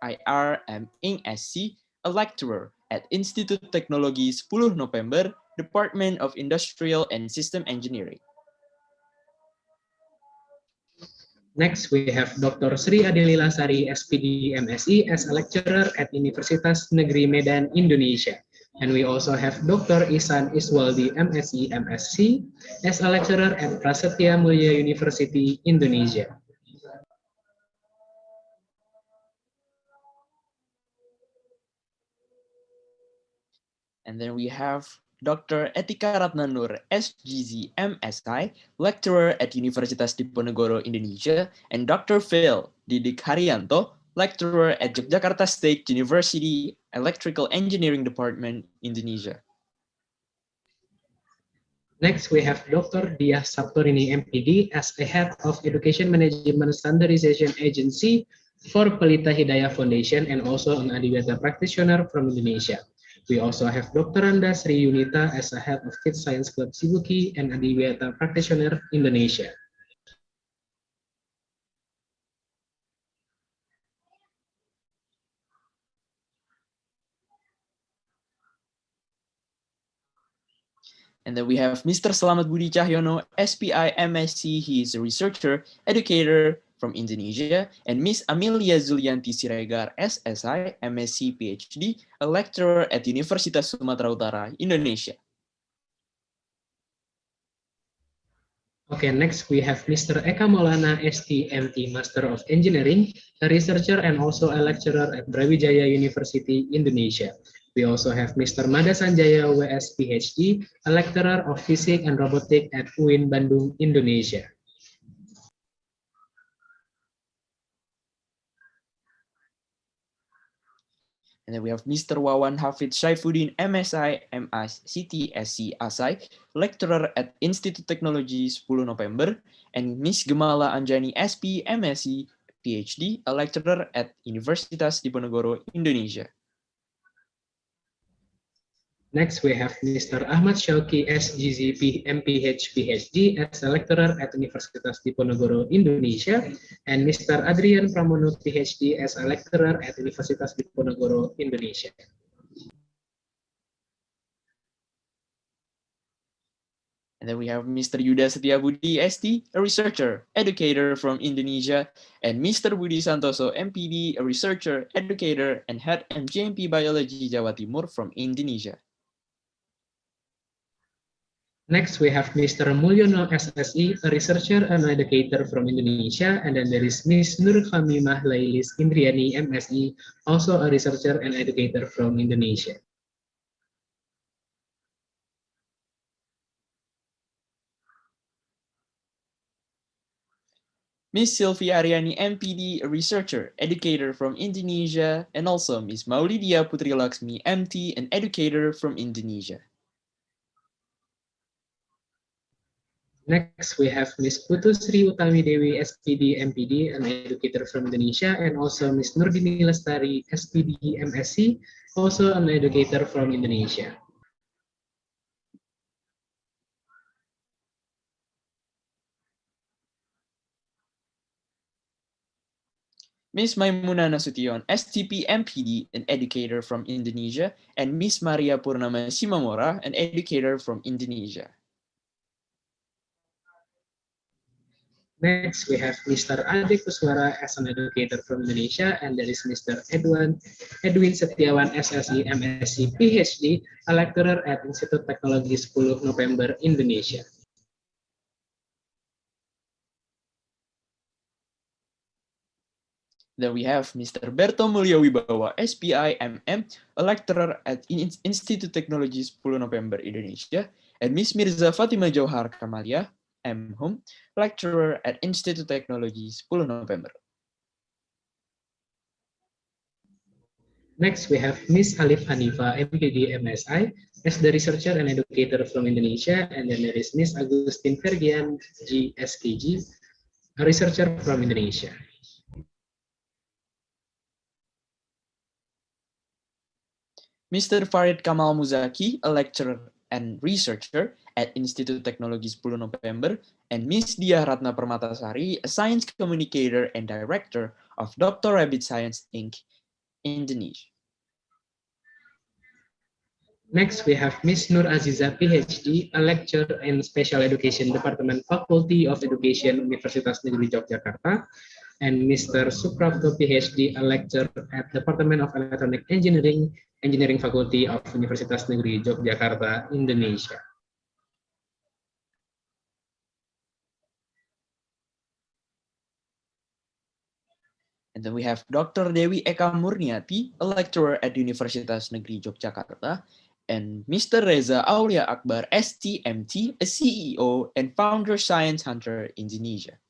IRM Ing SC, a Lecturer at Institut Teknologi 10 November, Department of Industrial and System Engineering. Next, we have Dr. Sri Adelila Sari, SPD MSI, as a lecturer at Universitas Negeri Medan, Indonesia. And we also have Dr. Isan Iswaldi, MSI MSc, as a lecturer at Prasetya Mulia University, Indonesia. And then we have Dr. Etika Ratnanur, SGZ MSI, lecturer at Universitas Diponegoro, Indonesia, and Dr. Phil Didik Haryanto, lecturer at Yogyakarta State University, Electrical Engineering Department, Indonesia. Next, we have Dr. Diah Saptorini, MPD, as the Head of Education Management Standardization Agency for Pelita Hidayah Foundation and also an Adiwiyata practitioner from Indonesia. We also have Dr. Randa Sri Yunita as a Head of Kids Science Club Sibuki and Adiwiyata practitioner, Indonesia. And then we have Mr. Selamat Budi Cahyono, SPI MSc. He is a researcher, educator from Indonesia. And Miss Amelia Zulianti Siregar, SSI, MSc, PhD, a lecturer at Universitas Sumatera Utara, Indonesia. Okay, next we have Mr. Eka Maulana, STMT, Master of Engineering, a researcher and also a lecturer at Brawijaya University, Indonesia. We also have Mr. Mada Sanjaya, WS, PhD, a lecturer of Physics and Robotics at UIN Bandung, Indonesia. And then we have Mr. Wawan Hafid Saifuddin, MSI, MS, CTSC, ASI, lecturer at Institut Teknologi 10 November, and Miss Gemala Anjani, SP, MSc, PhD, a lecturer at Universitas Diponegoro, Indonesia. Next, we have Mr. Ahmad Syauki, SGZ, MPH, PhD, as a lecturer at Universitas Diponegoro, Indonesia, and Mr. Adrian Pramono, PhD, as a lecturer at Universitas Diponegoro, Indonesia. And then we have Mr. Yuda Setiabudi, ST, a researcher, educator from Indonesia, and Mr. Budi Santoso, MPD, a researcher, educator, and head MGMP Biology Jawa Timur from Indonesia. Next, we have Mr. Mulyono, SSI, a researcher and educator from Indonesia, and then there is Ms. Nur Famimah Lailis Indriani, MSI, also a researcher and educator from Indonesia. Miss Sylvia Aryani, MPD, a researcher, educator from Indonesia, and also Miss Maulidia Putri Laksmi, MT, an educator from Indonesia. Next, we have Miss Putu Sri Utami Dewi, SPD, MPD, an educator from Indonesia, and also Miss Nurdini Lestari, SPD, MSc, also an educator from Indonesia. Miss Maimuna Nasution, STP MPD, an educator from Indonesia, and Miss Maria Purnama Simamora, an educator from Indonesia. Next, we have Mr. Ade Kuswara as an educator from Indonesia, and there is Mr. Edwin Setiawan, SSI, MSc, PhD, a lecturer at Institut Teknologi 10 November, Indonesia. Then we have Mr. Berto Mulyo Wibawa, SPI, MM, a lecturer at Institut Teknologi 10 November, Indonesia, and Miss Mirza Fatima Jauhar Kamalia, M.Hum, lecturer at Institut Teknologi 10 November. Next, we have Miss Alif Hanifa, MPD, MSI, as the researcher and educator from Indonesia, and then there is Miss Agustin Fergian, GSKG, a researcher from Indonesia. Mr. Farid Kamal Muzaki, a lecturer and researcher at Institut Teknologi 10 November, and Miss Dia Ratna Permatasari, a science communicator and director of Dr. Rabbit Science Inc., Indonesia. Next, we have Miss Nur Aziza, PhD, a lecturer in Special Education Department, Faculty of Education, Universitas Negeri Yogyakarta, and Mr. Suprapto, PhD, a lecturer at Department of Electronic Engineering, Engineering Faculty of Universitas Negeri Yogyakarta, Indonesia. And then we have Dr. Dewi Eka Murniati, a lecturer at Universitas Negeri Yogyakarta, and Mr. Reza Aulia Akbar, STMT, a CEO and founder Science Hunter Indonesia.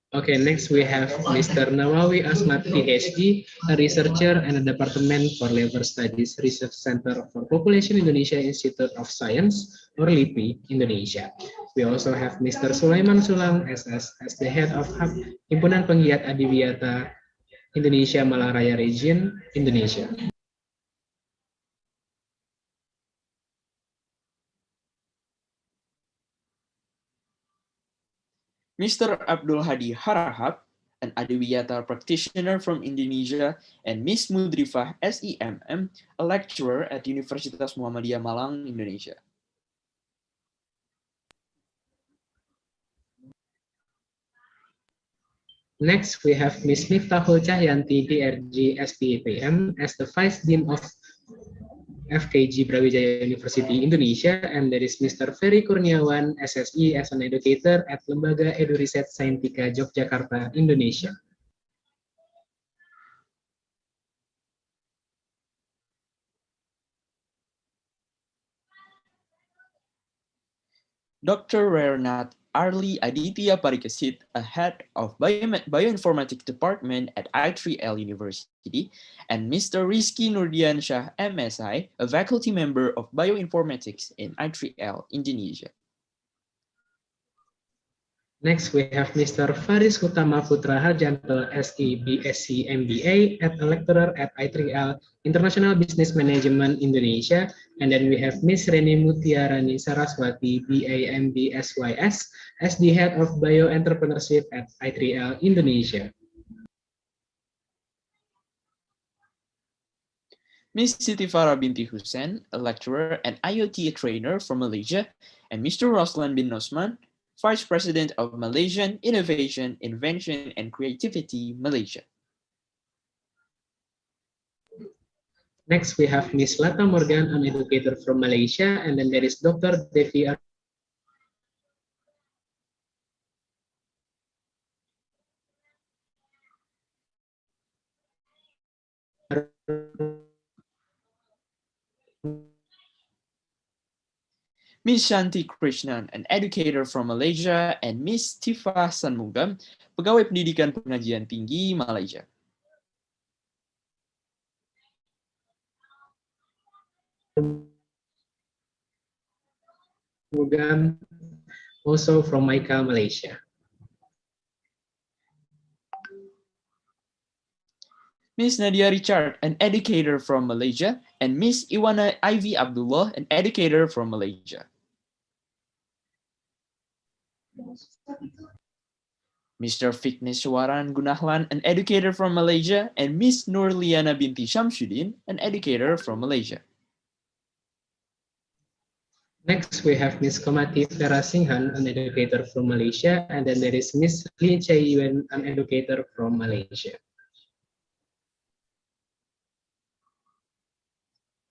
Okay, next we have Mr. Nawawi Asmat, PhD, a researcher and a Department for Labor Studies Research Center for Population Indonesia Institute of Science, or LIPI, Indonesia. We also have Mr. Sulaiman Sulang, SS, as the head of Hub Himpunan Penggiat Adiwiyata Indonesia Malang Raya Region, Indonesia. Mr. Abdul Hadi Harahap, an Adiwiyata practitioner from Indonesia, and Miss Mudrifah, SEMM, a lecturer at Universitas Muhammadiyah Malang, Indonesia. Next, we have Ms. Miftahul Cahyanti, DRG, SPPM, as the Vice Dean of FKG Brawijaya University Indonesia, and there is Mr. Ferry Kurniawan, SSI, as an educator at Lembaga Edu Riset Saintika Yogyakarta, Indonesia. Dr. Rernat Arli Aditya Parikesit, a head of Bioinformatics Department at I3L University, and Mr. Rizky Nurdian Shah, MSI, a faculty member of Bioinformatics in I3L, Indonesia. Next, we have Mr. Faris Utama Putra Harjanto, SE, BSc, MBA, at a lecturer at I3L International Business Management Indonesia. And then we have Ms. Reni Mutiarani Saraswati, BA, MBSYS, as the head of Bioentrepreneurship at I3L Indonesia. Ms. Siti Farah binti Hussein, a lecturer and IoT trainer from Malaysia, and Mr. Roslan bin Nosman, Vice President of Malaysian Innovation, Invention, and Creativity, Malaysia. Next, we have Ms. Lata Morgan, an educator from Malaysia, and then there is Dr. Devi Ms. Shanti Krishnan, an educator from Malaysia, and Ms. Tifa Sanmugam, pegawai pendidikan pengajian tinggi Malaysia. Mugam, also from MICA, Malaysia. Ms. Nadia Richard, an educator from Malaysia, and Ms. Iwana Ivy Abdullah, an educator from Malaysia. Mr. Vigneswaran Gunahlan, an educator from Malaysia, and Ms. Nurliana binti Shamsuddin, an educator from Malaysia. Next, we have Ms. Komati Terasinghan, an educator from Malaysia, and then there is Ms. Lee Chae-Yuen, an educator from Malaysia.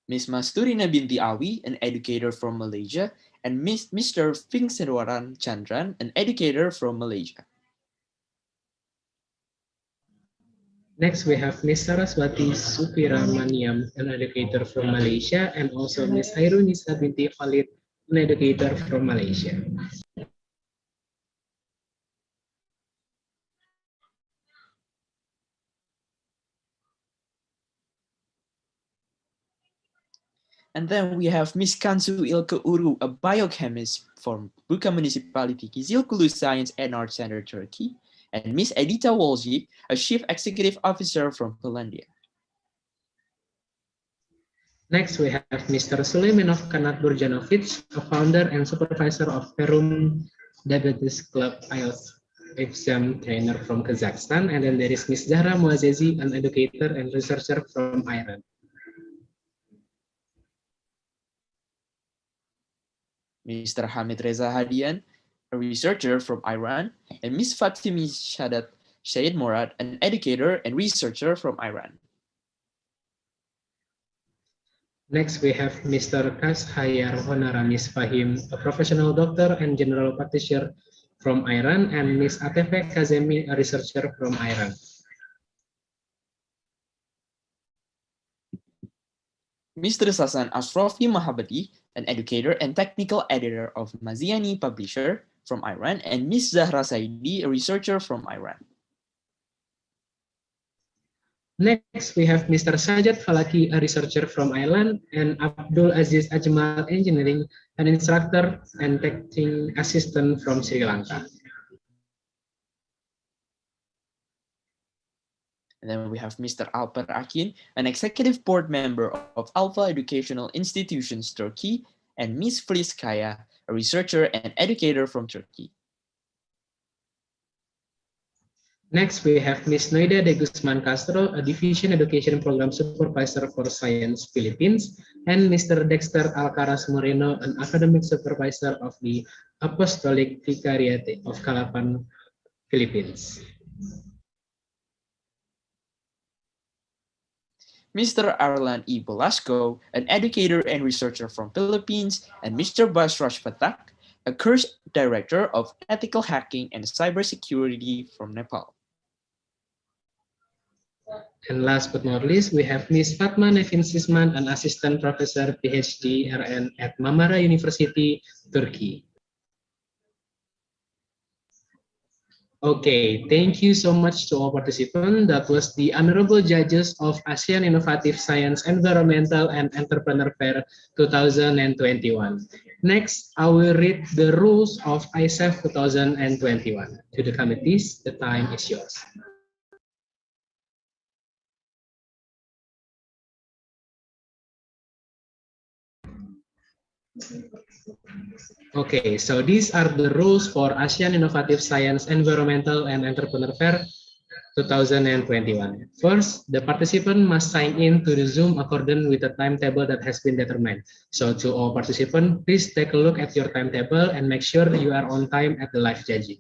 Ms. Masturina binti Awi, an educator from Malaysia, and Mr. Vigneswaran Chandran, an educator from Malaysia. Next, we have Ms. Saraswati Supiramaniam, an educator from Malaysia, and also Ms. Hairunisa binti Khalid, an educator from Malaysia. And then we have Ms. Kansu Ilke Uru, a biochemist from Buka Municipality, Kizilkulu Science and Art Center, Turkey, and Ms. Edita Wolji, a chief executive officer from Polandia. Next, we have Mr. Suleymanov Kanat Burjanovic, a founder and supervisor of Perum Diabetes Club IELTS exam trainer from Kazakhstan. And then there is Ms. Zahra Muazzezi, an educator and researcher from Iran. Mr. Hamid Reza Hadian, a researcher from Iran, and Ms. Fatimi Shadat Syed Morad, an educator and researcher from Iran. Next, we have Mr. Kashayar Honaramis Fahim, a professional doctor and general practitioner from Iran, and Ms. Atefe Kazemi, a researcher from Iran. Mr. Sasan Asrafi Mahabadi, an educator and technical editor of Maziani Publisher from Iran, and Ms. Zahra Saidi, a researcher from Iran. Next, we have Mr. Sajad Falaki, a researcher from Ireland, and Abdul Aziz Ajmal Engineering, an instructor and teaching assistant from Sri Lanka. And then we have Mr. Alper Akin, an executive board member of Alpha Educational Institutions Turkey, and Ms. Filiz Kaya, a researcher and educator from Turkey. Next, we have Ms. Noida de Guzman Castro, a Division Education Program Supervisor for Science Philippines, and Mr. Dexter Alcaraz Moreno, an Academic Supervisor of the Apostolic Vicariate of Calapan, Philippines. Mr. Arlan E. Velasco, an educator and researcher from Philippines, and Mr. Basraj Patak, a course director of ethical hacking and cybersecurity from Nepal. And last but not least, we have Ms. Fatma Nevin Sisman, an assistant professor PhD RN at Marmara University, Turkey. Okay, thank you so much to all participants. That was the honorable judges of ASEAN Innovative Science, Environmental, and Entrepreneur Fair 2021. Next, I will read the rules of Aiseef 2021. To the committees, the time is yours. Okay, so these are the rules for ASEAN Innovative Science, Environmental, and Entrepreneur Fair 2021. First, the participant must sign in to the Zoom according with the timetable that has been determined. So to all participants, please take a look at your timetable and make sure you are on time at the live judging.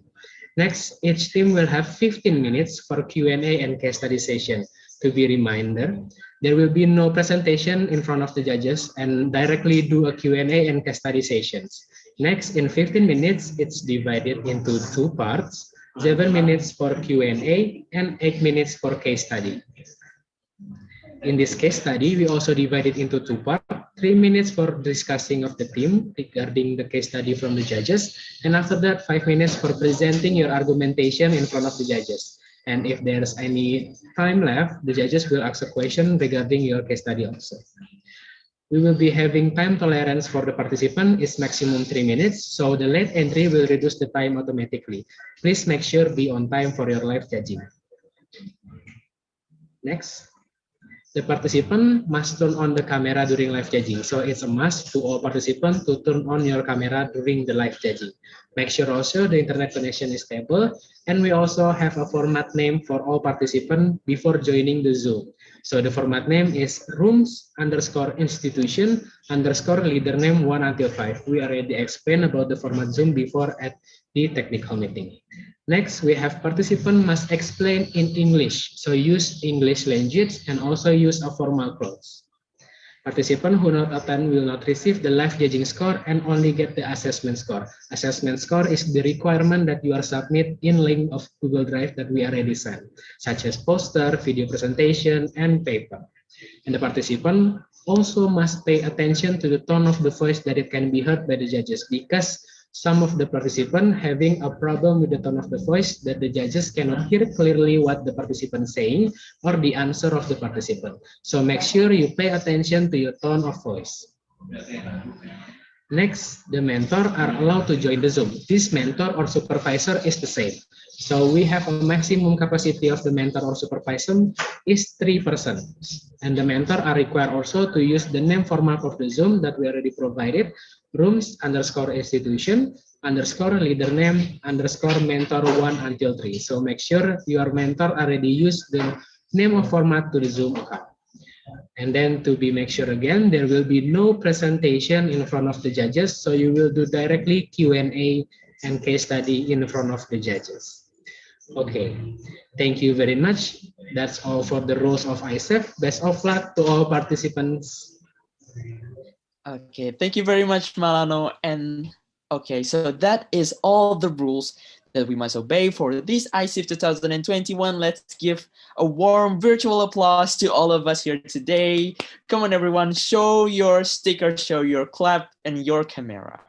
Next, each team will have 15 minutes for Q&A and case study session. To be reminder, there will be no presentation in front of the judges and directly do a Q&A and case study sessions. Next, in 15 minutes, it's divided into two parts, 7 minutes for Q&A and 8 minutes for case study. In this case study, we also divide it into two parts, 3 minutes for discussing of the theme regarding the case study from the judges, and after that 5 minutes for presenting your argumentation in front of the judges. And if there's any time left, the judges will ask a question regarding your case study also. We will be having time tolerance for the participant is maximum 3 minutes, so the late entry will reduce the time automatically. Please make sure be on time for your live judging. Next. The participant must turn on the camera during live judging. So it's a must to all participants to turn on your camera during the live judging. Make sure also the internet connection is stable. And we also have a format name for all participants before joining the Zoom. So the format name is rooms_institution_leader name 1 until 5. We already explained about the format Zoom before at the technical meeting. Next, we have participant must explain in English. So use English language and also use a formal clause. Participant who not attend will not receive the live judging score and only get the assessment score. Assessment score is the requirement that you are submit in link of Google Drive that we already sent, such as poster, video presentation, and paper. And the participant also must pay attention to the tone of the voice that it can be heard by the judges, because some of the participants having a problem with the tone of the voice that the judges cannot hear clearly what the participant saying or the answer of the participant. So make sure you pay attention to your tone of voice. Next, the mentor are allowed to join the Zoom. This mentor or supervisor is the same. So we have a maximum capacity of the mentor or supervisor is 3 persons. And the mentor are required also to use the name format of the Zoom that we already provided, rooms_institution_leader name _mentor 1 until 3. So make sure your mentor already use the name of format to the Zoom account. And then to be make sure again, there will be no presentation in front of the judges. So you will do directly Q&A and case study in front of the judges. Okay, thank you very much. That's all for the rules of Aiseef. Best of luck to all participants. Okay, thank you very much, Malano. And okay, so that is all the rules that we must obey for this Aiseef 2021. Let's give a warm virtual applause to all of us here today. Come on, everyone, show your sticker, show your clap, and your camera.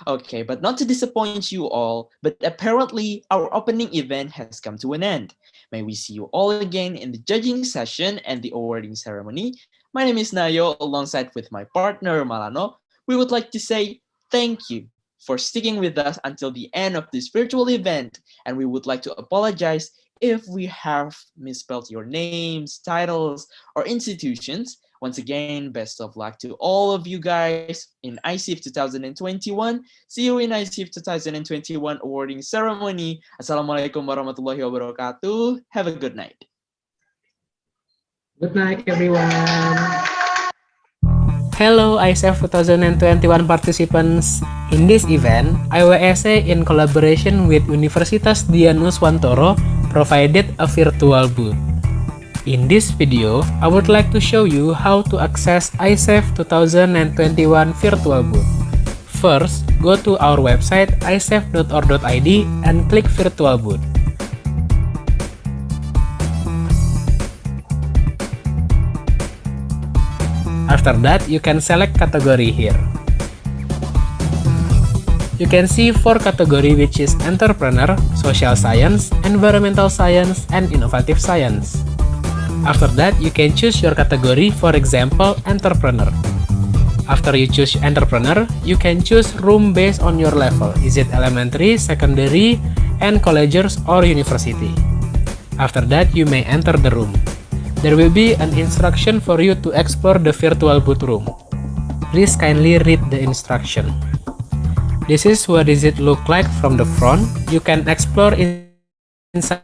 Okay, but not to disappoint you all, but apparently our opening event has come to an end. May we see you all again in the judging session and the awarding ceremony. My name is Nayo, alongside with my partner Malano. We would like to say thank you for sticking with us until the end of this virtual event, and we would like to apologize if we have misspelled your names, titles, or institutions. Once again, best of luck to all of you guys in Aiseef 2021. See you in Aiseef 2021 awarding ceremony. Assalamualaikum warahmatullahi wabarakatuh. Have a good night. Good night, everyone. Hello Aiseef 2021 participants. In this event, IWSA in collaboration with Universitas Dianuswantoro provided a virtual booth. In this video, I would like to show you how to access Aiseef 2021 virtual booth. First, go to our website aiseef.org.id and click virtual booth. After that, you can select category here. You can see 4 categories, which is entrepreneur, social science, environmental science, and innovative science. After that, you can choose your category, for example, entrepreneur. After you choose entrepreneur, you can choose room based on your level. Is it elementary, secondary, and colleges or university? After that, you may enter the room. There will be an instruction for you to explore the virtual booth room. Please kindly read the instruction. This is what does it look like from the front. You can explore inside